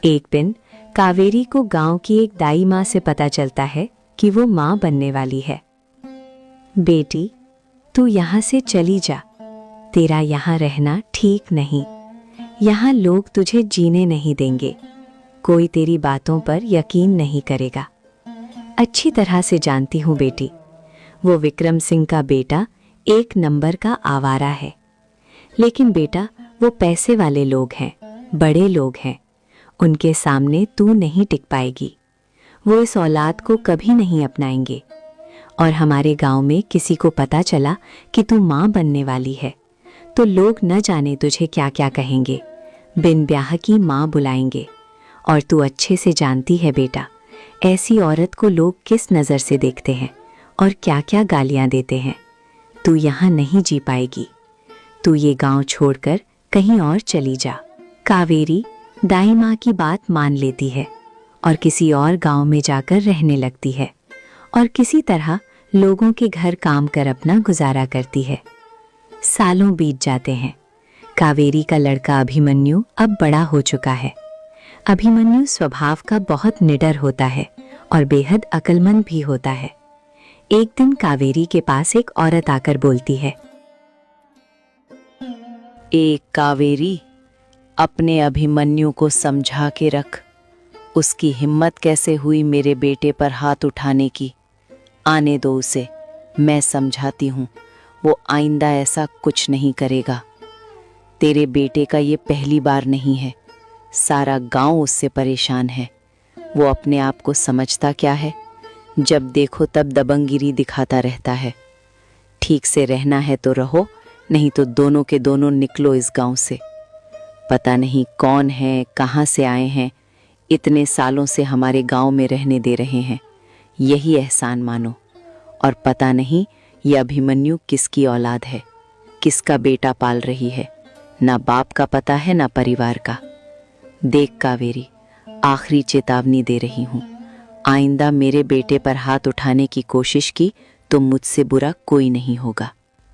एक दिन कावेरी को गांव की एक दाई माँ से पता चलता है कि वो माँ बनने वाली है। बेटी, तू यहाँ से चली जा। तेरा यहाँ रहना ठीक नहीं। यहाँ लोग तुझे जीने नहीं देंगे। कोई तेरी बातों पर यकीन नहीं करेगा। अच्छी तरह से जानती हूँ बेटी, वो विक्रम सिंह का बेटा एक नंबर का आवारा है। लेकिन बेटा, वो पैसे वाले लोग हैं, बड़े लोग हैं। उनके सामने तू नहीं टिक पाएगी। वो इस औलाद को कभी नहीं अपनाएंगे। और हमारे गांव में किसी को पता चला कि तू माँ बनने वाली है तो लोग न जाने तुझे क्या क्या कहेंगे, बिन ब्याह की माँ बुलाएंगे। और तू अच्छे से जानती है बेटा, ऐसी औरत को लोग किस नज़र से देखते हैं और क्या क्या गालियाँ देते हैं। तू यहाँ नहीं जी पाएगी। तू ये गांव छोड़कर कहीं और चली जा। कावेरी दाई माँ की बात मान लेती है और किसी और गांव में जाकर रहने लगती है और किसी तरह लोगों के घर काम कर अपना गुजारा करती है। सालों बीत जाते हैं। कावेरी का लड़का अभिमन्यु अब बड़ा हो चुका है। अभिमन्यु स्वभाव का बहुत निडर होता है और बेहद अक्लमंद भी होता है। एक दिन कावेरी के पास एक औरत आकर बोलती है, एक कावेरी, अपने अभिमन्यु को समझा के रख। उसकी हिम्मत कैसे हुई मेरे बेटे पर हाथ उठाने की। आने दो उसे, मैं समझाती हूँ। वो आइंदा ऐसा कुछ नहीं करेगा। तेरे बेटे का ये पहली बार नहीं है। सारा गांव उससे परेशान है। वो अपने आप को समझता क्या है, जब देखो तब दबंगिरी दिखाता रहता है। ठीक से रहना है तो रहो, नहीं तो दोनों के दोनों निकलो इस गांव से। पता नहीं कौन है, कहाँ से आए हैं, इतने सालों से हमारे गांव में रहने दे रहे हैं। यही एहसान मानो। और पता नहीं ये अभिमन्यु किसकी औलाद है, किसका बेटा पाल रही है। ना बाप का पता है ना परिवार का। देख कावेरी, आखिरी चेतावनी दे रही हूँ। आइंदा मेरे बेटे पर हाथ उठाने की कोशिश की तो मुझसे बुरा कोई नहीं होगा।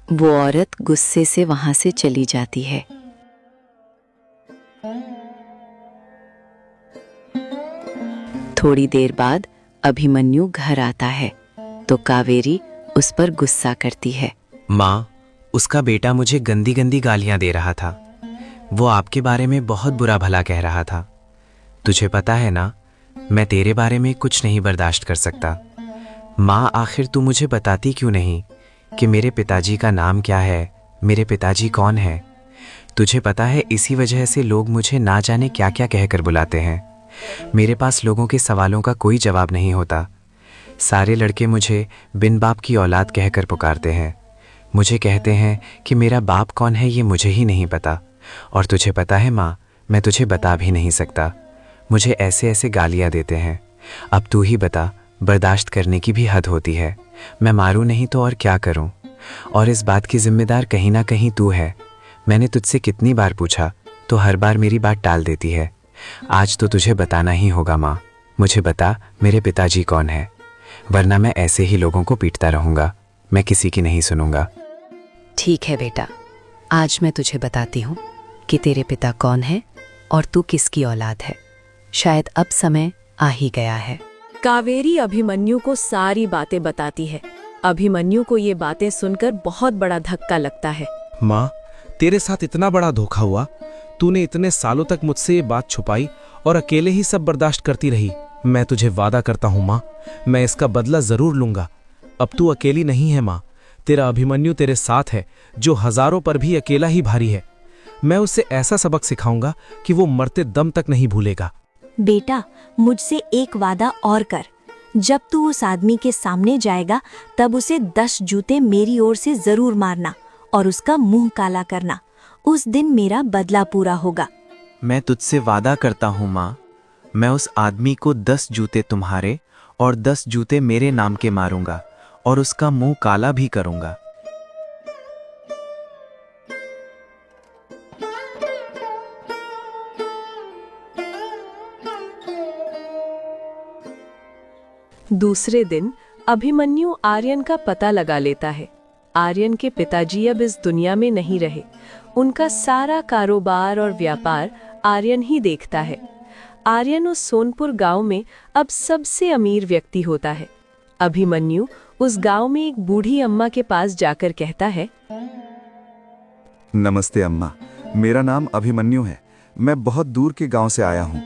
वो औरत गुस्से से वहां से चली जाती है। थोड़ी देर बाद अभिमन्यु घर आता है तो कावेरी उस पर गुस्सा करती है। माँ, उसका बेटा मुझे गंदी गंदी गालियां दे रहा था। वो आपके बारे में बहुत बुरा भला कह रहा था। तुझे पता है ना, मैं तेरे बारे में कुछ नहीं बर्दाश्त कर सकता। माँ, आखिर तू मुझे बताती क्यों नहीं कि मेरे पिताजी का नाम क्या है, मेरे पिताजी कौन है? तुझे पता है, इसी वजह से लोग मुझे ना जाने क्या क्या कहकर बुलाते हैं। मेरे पास लोगों के सवालों का कोई जवाब नहीं होता। सारे लड़के मुझे बिन बाप की औलाद कहकर पुकारते हैं। मुझे कहते हैं कि मेरा बाप कौन है ये मुझे ही नहीं पता। और तुझे पता है माँ, मैं तुझे बता भी नहीं सकता। मुझे ऐसे ऐसे गालियाँ देते हैं। अब तू ही बता, बर्दाश्त करने की भी हद होती है। मैं मारूं नहीं तो और क्या करूं? और इस बात की जिम्मेदार कहीं ना कहीं तू है। मैंने तुझसे कितनी बार पूछा तो हर बार मेरी बात टाल देती है। आज तो तुझे बताना ही होगा माँ। मुझे बता, मेरे पिताजी कौन है, वरना मैं ऐसे ही लोगों को पीटता रहूंगा। मैं किसी की नहीं सुनूंगा। ठीक है बेटा, आज मैं तुझे बताती हूँ कि तेरे पिता कौन है और तू किसकी औलाद है। शायद अब समय आ ही गया है। कावेरी अभिमन्यु को सारी बातें बताती है। अभिमन्यु को ये बातें सुनकर बहुत बड़ा धक्का लगता है। माँ, तेरे साथ इतना बड़ा धोखा हुआ। तूने इतने सालों तक मुझसे ये बात छुपाई और अकेले ही सब बर्दाश्त करती रही। मैं तुझे वादा करता हूँ माँ, मैं इसका बदला जरूर लूंगा। अब तू अकेली नहीं है माँ, तेरा अभिमन्यु तेरे साथ है, जो हजारों पर भी अकेला ही भारी है। मैं उसे ऐसा सबक सिखाऊंगा कि वो मरते दम तक नहीं भूलेगा। बेटा, मुझसे एक वादा और कर। जब तू उस आदमी के सामने जाएगा तब उसे 10 जूते मेरी ओर से जरूर मारना और उसका मुंह काला करना। उस दिन मेरा बदला पूरा होगा। मैं तुझसे वादा करता हूँ माँ, मैं उस आदमी को 10 जूते तुम्हारे और 10 जूते मेरे नाम के मारूंगा और उसका मुंह काला भी करूंगा। दूसरे दिन अभिमन्यु आर्यन का पता लगा लेता है। आर्यन के पिताजी अब इस दुनिया में नहीं रहे। उनका सारा कारोबार और व्यापार आर्यन ही देखता है। आर्यन उस सोनपुर गांव में अब सबसे अमीर व्यक्ति होता है। अभिमन्यु उस गांव में एक बूढ़ी अम्मा के पास जाकर कहता है, नमस्ते अम्मा, मेरा नाम अभिमन्यु है। मैं बहुत दूर के गांव से आया हूं।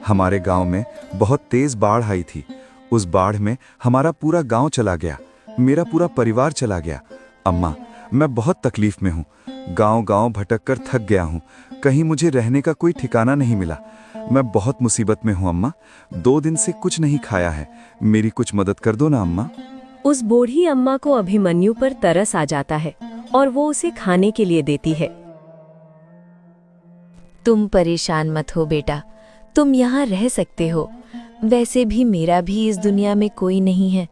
हमारे गांव में बहुत तेज बाढ़ आई थी। उस बाढ़ में हमारा पूरा गांव चला गया, मेरा पूरा परिवार चला गया। अम्मा, मैं बहुत तकलीफ में हूँ। गांव-गांव भटक कर थक गया हूँ। कहीं मुझे रहने का कोई ठिकाना नहीं मिला। मैं बहुत मुसीबत में हूँ अम्मा। 2 दिन से कुछ नहीं खाया है। मेरी कुछ मदद कर दो ना अम्मा। उस बूढ़ी अम्मा को अभिमन्यु पर तरस आ जाता है और वो उसे खाने के लिए देती है। तुम परेशान मत हो बेटा, तुम यहाँ रह सकते हो। वैसे भी मेरा भी इस दुनिया में कोई नहीं है।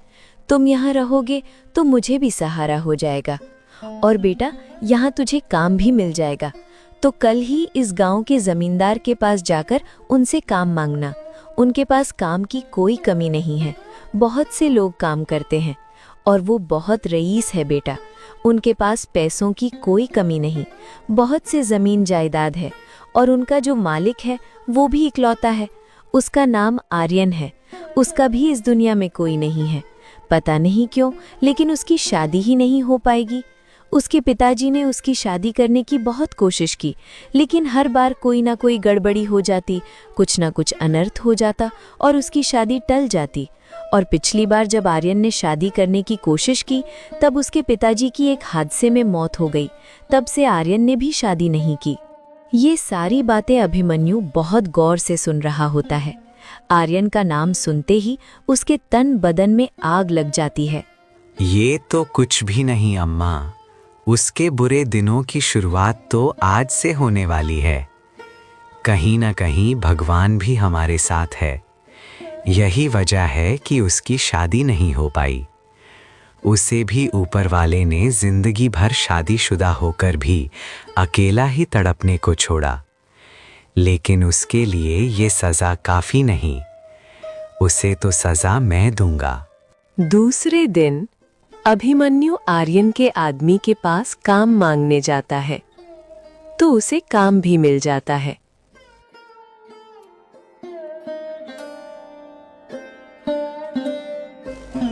तुम यहाँ रहोगे तो मुझे भी सहारा हो जाएगा। और बेटा, यहाँ तुझे काम भी मिल जाएगा। तो कल ही इस गांव के जमींदार के पास जाकर उनसे काम मांगना। उनके पास काम की कोई कमी नहीं है। बहुत से लोग काम करते हैं और वो बहुत रईस है बेटा। उनके पास पैसों की कोई कमी नहीं। बहुत से जमीन जायदाद है और उनका जो मालिक है वो भी इकलौता है। उसका नाम आर्यन है। उसका भी इस दुनिया में कोई नहीं है। पता नहीं क्यों, लेकिन उसकी शादी ही नहीं हो पाएगी। उसके पिताजी ने उसकी शादी करने की बहुत कोशिश की, लेकिन हर बार कोई ना कोई गड़बड़ी हो जाती, कुछ ना कुछ अनर्थ हो जाता और उसकी शादी टल जाती। और पिछली बार जब आर्यन ने शादी करने की कोशिश की, तब उसके पिताजी की एक हादसे में मौत हो गई। तब से आर्यन ने भी शादी नहीं की। ये सारी बातें अभिमन्यु बहुत गौर से सुन रहा होता है। आर्यन का नाम सुनते ही उसके तन बदन में आग लग जाती है। ये तो कुछ भी नहीं अम्मा। उसके बुरे दिनों की शुरुआत तो आज से होने वाली है। कहीं ना कहीं भगवान भी हमारे साथ है। यही वजह है कि उसकी शादी नहीं हो पाई। उसे भी ऊपर वाले ने जिंदगी भर शादीशुदा होकर भी अकेला ही तड़पने को छोड़ा। लेकिन उसके लिए ये सजा काफी नहीं। उसे तो सजा मैं दूंगा। दूसरे दिन अभिमन्यु आर्यन के आदमी के पास काम मांगने जाता है, तो उसे काम भी मिल जाता है।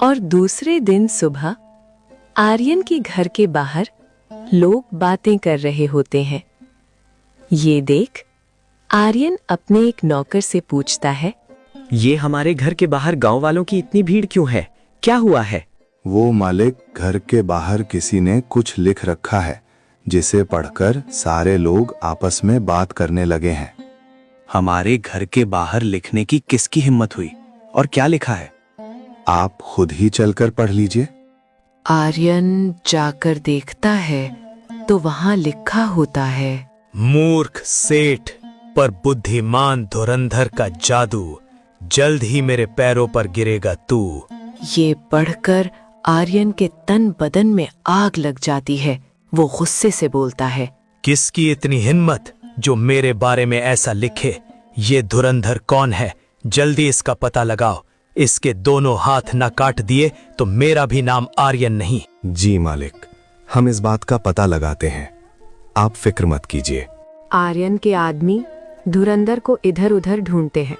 और दूसरे दिन सुबह आर्यन के घर के बाहर लोग बातें कर रहे होते हैं। ये देख आर्यन अपने एक नौकर से पूछता है, ये हमारे घर के बाहर गांव वालों की इतनी भीड़ क्यों है? क्या हुआ है? वो मालिक, घर के बाहर किसी ने कुछ लिख रखा है, जिसे पढ़कर सारे लोग आपस में बात करने लगे हैं। हमारे घर के बाहर लिखने की किसकी हिम्मत हुई? और क्या लिखा है? आप खुद ही चलकर पढ़ लीजिए। आर्यन जाकर देखता है तो वहां लिखा होता है, मूर्ख सेठ पर बुद्धिमान धुरंधर का जादू, जल्द ही मेरे पैरों पर गिरेगा तू। ये पढ़कर आर्यन के तन बदन में आग लग जाती है। वो गुस्से से बोलता है, किसकी इतनी हिम्मत जो मेरे बारे में ऐसा लिखे? ये धुरंधर कौन है? जल्दी इसका पता लगाओ। इसके दोनों हाथ न काट दिए तो मेरा भी नाम आर्यन नहीं। जी मालिक, हम इस बात का पता लगाते हैं, आप फिक्र मत कीजिए। आर्यन के आदमी धुरंधर को इधर उधर ढूंढते हैं,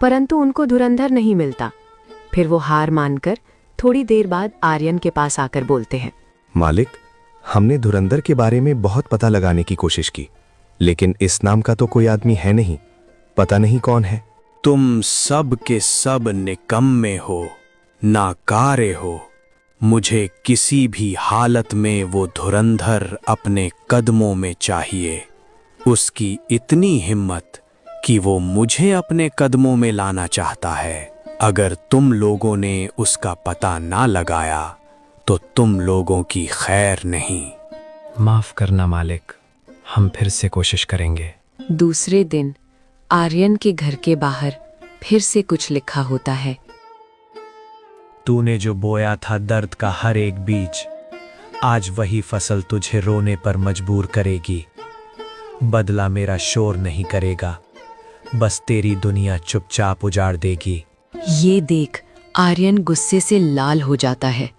परंतु उनको धुरंधर नहीं मिलता। फिर वो हार मानकर थोड़ी देर बाद आर्यन के पास आकर बोलते हैं, मालिक, हमने धुरंधर के बारे में बहुत पता लगाने की कोशिश की, लेकिन इस नाम का तो कोई आदमी है नहीं। पता नहीं कौन है। तुम सब के सब निकम्मे हो, नाकारे हो। मुझे किसी भी हालत में वो धुरंधर अपने कदमों में चाहिए। उसकी इतनी हिम्मत कि वो मुझे अपने कदमों में लाना चाहता है। अगर तुम लोगों ने उसका पता ना लगाया तो तुम लोगों की खैर नहीं। माफ करना मालिक, हम फिर से कोशिश करेंगे। दूसरे दिन आर्यन के घर के बाहर फिर से कुछ लिखा होता है, तूने जो बोया था दर्द का हर एक बीज, आज वही फसल तुझे रोने पर मजबूर करेगी। बदला मेरा शोर नहीं करेगा, बस तेरी दुनिया चुपचाप उजाड़ देगी। ये देख आर्यन गुस्से से लाल हो जाता है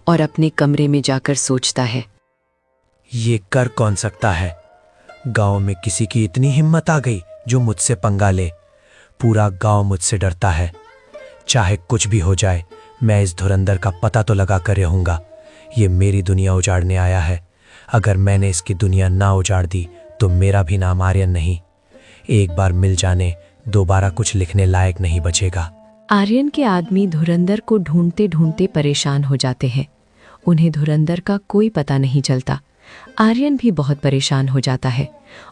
और अपने कमरे में जाकर सोचता है, ये कर कौन सकता है? गांव में किसी की इतनी हिम्मत आ गई जो मुझसे पंगा ले। पूरा गांव मुझसे डरता है। चाहे कुछ भी हो जाए, मैं इस धुरंधर का पता तो लगा कर रहूंगा। ये मेरी दुनिया उजाड़ने आया है। अगर मैंने इसकी दुनिया ना उजाड़ दी तो मेरा भी नाम आर्यन नहीं। एक बार मिल जाने दोबारा कुछ लिखने लायक नहीं बचेगा। आर्यन के आदमी धुरंधर को ढूंढते ढूंढते परेशान हो जाते हैं। उन्हें धुरंधर का कोई पता नहीं चलता। आर्यन भी बहुत परेशान हो जाता है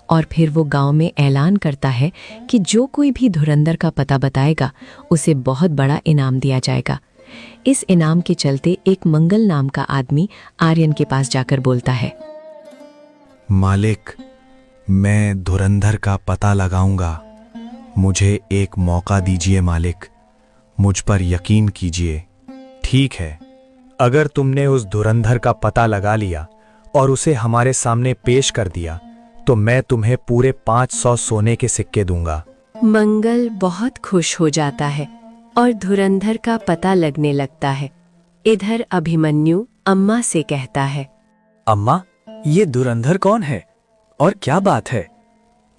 और फिर वो गांव में ऐलान करता है कि जो कोई भी धुरंधर का पता बताएगा उसे बहुत बड़ा इनाम दिया जाएगा। इस इनाम के चलते एक मंगल नाम का आदमी आर्यन के पास जाकर बोलता है, मालिक, मैं धुरंधर का पता लगाऊंगा। मुझे एक मौका दीजिए मालिक, मुझ पर यकीन कीजिए। ठीक है, अगर तुमने उस धुरंधर का पता लगा लिया और उसे हमारे सामने पेश कर दिया तो मैं तुम्हें पूरे 500 सोने के सिक्के दूंगा। मंगल बहुत खुश हो जाता है और धुरंधर का पता लगने लगता है। इधर अभिमन्यु अम्मा से कहता है, अम्मा, ये धुरंधर कौन है और क्या बात है?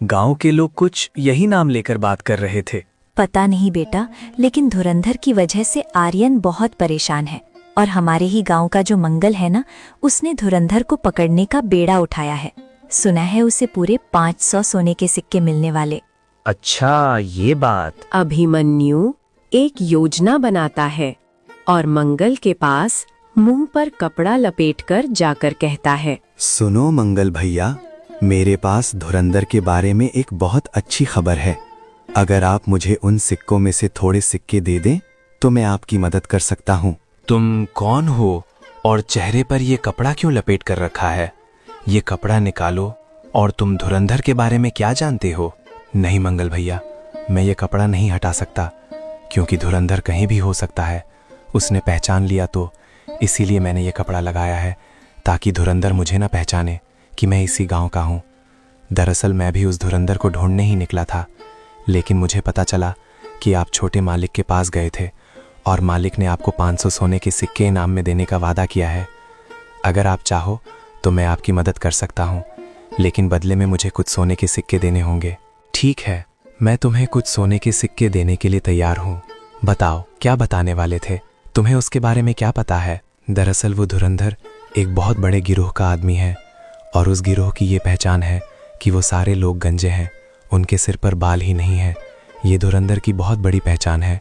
गांव के लोग कुछ यही नाम लेकर बात कर रहे थे। पता नहीं बेटा, लेकिन धुरंधर की वजह से आर्यन बहुत परेशान है और हमारे ही गांव का जो मंगल है ना, उसने धुरंधर को पकड़ने का बेड़ा उठाया है। सुना है उसे पूरे 500 सोने के सिक्के मिलने वाले। अच्छा, ये बात। अभिमन्यु एक योजना बनाता है और मंगल के पास मुंह पर कपड़ा लपेटकर जाकर कहता है, सुनो मंगल भैया, मेरे पास धुरंधर के बारे में एक बहुत अच्छी खबर है। अगर आप मुझे उन सिक्कों में से थोड़े सिक्के दे दें तो मैं आपकी मदद कर सकता हूँ। तुम कौन हो और चेहरे पर ये कपड़ा क्यों लपेट कर रखा है? ये कपड़ा निकालो। और तुम धुरंधर के बारे में क्या जानते हो? नहीं मंगल भैया, मैं ये कपड़ा नहीं हटा सकता क्योंकि धुरंधर कहीं भी हो सकता है। उसने पहचान लिया तो इसीलिए मैंने ये कपड़ा लगाया है ताकि धुरंधर मुझे ना पहचाने कि मैं इसी गांव का हूँ। दरअसल मैं भी उस धुरंधर को ढूंढने ही निकला था, लेकिन मुझे पता चला कि आप छोटे मालिक के पास गए थे और मालिक ने आपको 500 सोने के सिक्के इनाम में देने का वादा किया है। अगर आप चाहो तो मैं आपकी मदद कर सकता हूँ, लेकिन बदले में मुझे कुछ सोने के सिक्के देने होंगे। ठीक है, मैं तुम्हें कुछ सोने के सिक्के देने के लिए तैयार हूँ। बताओ, क्या बताने वाले थे? तुम्हें उसके बारे में क्या पता है? दरअसल वो धुरंधर एक बहुत बड़े गिरोह का आदमी है और उस गिरोह की ये पहचान है कि वो सारे लोग गंजे हैं, उनके सिर पर बाल ही नहीं है। ये धुरंधर की बहुत बड़ी पहचान है।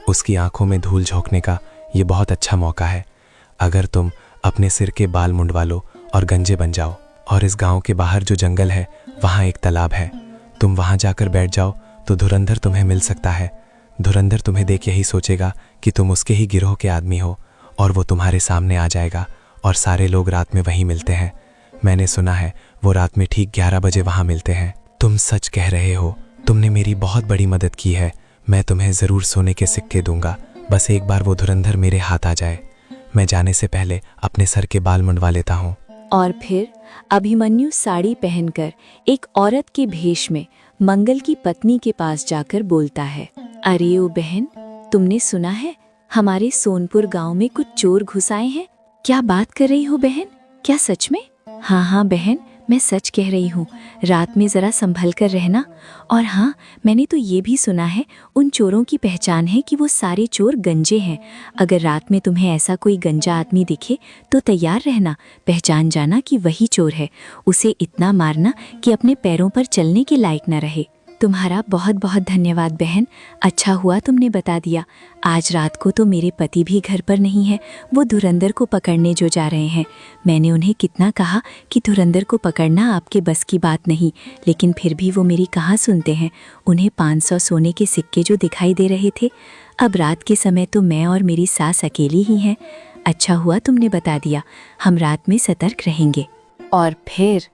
उसकी आंखों में धूल झोंकने का ये बहुत अच्छा मौका है। अगर तुम अपने सिर के बाल मुंडवा लो और गंजे बन जाओ, और इस गांव के बाहर जो जंगल है वहाँ एक तालाब है, तुम वहाँ जाकर बैठ जाओ तो धुरंधर तुम्हें मिल सकता है। धुरंधर तुम्हें देख यही सोचेगा कि तुम उसके ही गिरोह के आदमी हो और वो तुम्हारे सामने आ जाएगा और सारे लोग रात में वहीं मिलते हैं। मैंने सुना है वो रात में ठीक 11 बजे वहाँ मिलते हैं। तुम सच कह रहे हो, तुमने मेरी बहुत बड़ी मदद की है। मैं तुम्हें ज़रूर सोने के सिक्के दूंगा, बस एक बार वो धुरंधर मेरे हाथ आ जाए। मैं जाने से पहले अपने सर के बाल मुंडवा लेता हूँ। और फिर अभिमन्यु साड़ी पहनकर एक औरत के भेष में मंगल की पत्नी के पास जाकर बोलता है, अरे ओ बहन, तुमने सुना है हमारे सोनपुर गांव में कुछ चोर घुस आए हैं? क्या बात कर रही हो बहन? क्या सच में? हाँ हाँ बहन, मैं सच कह रही हूँ। रात में ज़रा संभल कर रहना। और हाँ, मैंने तो ये भी सुना है उन चोरों की पहचान है कि वो सारे चोर गंजे हैं। अगर रात में तुम्हें ऐसा कोई गंजा आदमी दिखे तो तैयार रहना, पहचान जाना कि वही चोर है। उसे इतना मारना कि अपने पैरों पर चलने के लायक न रहे। तुम्हारा बहुत बहुत धन्यवाद बहन, अच्छा हुआ तुमने बता दिया। आज रात को तो मेरे पति भी घर पर नहीं है, वो धुरंधर को पकड़ने जो जा रहे हैं। मैंने उन्हें कितना कहा कि धुरंधर को पकड़ना आपके बस की बात नहीं, लेकिन फिर भी वो मेरी कहाँ सुनते हैं। उन्हें 500 सोने के सिक्के जो दिखाई दे रहे थे। अब रात के समय तो मैं और मेरी सास अकेली ही हैं। अच्छा हुआ तुमने बता दिया, हम रात में सतर्क रहेंगे। और फिर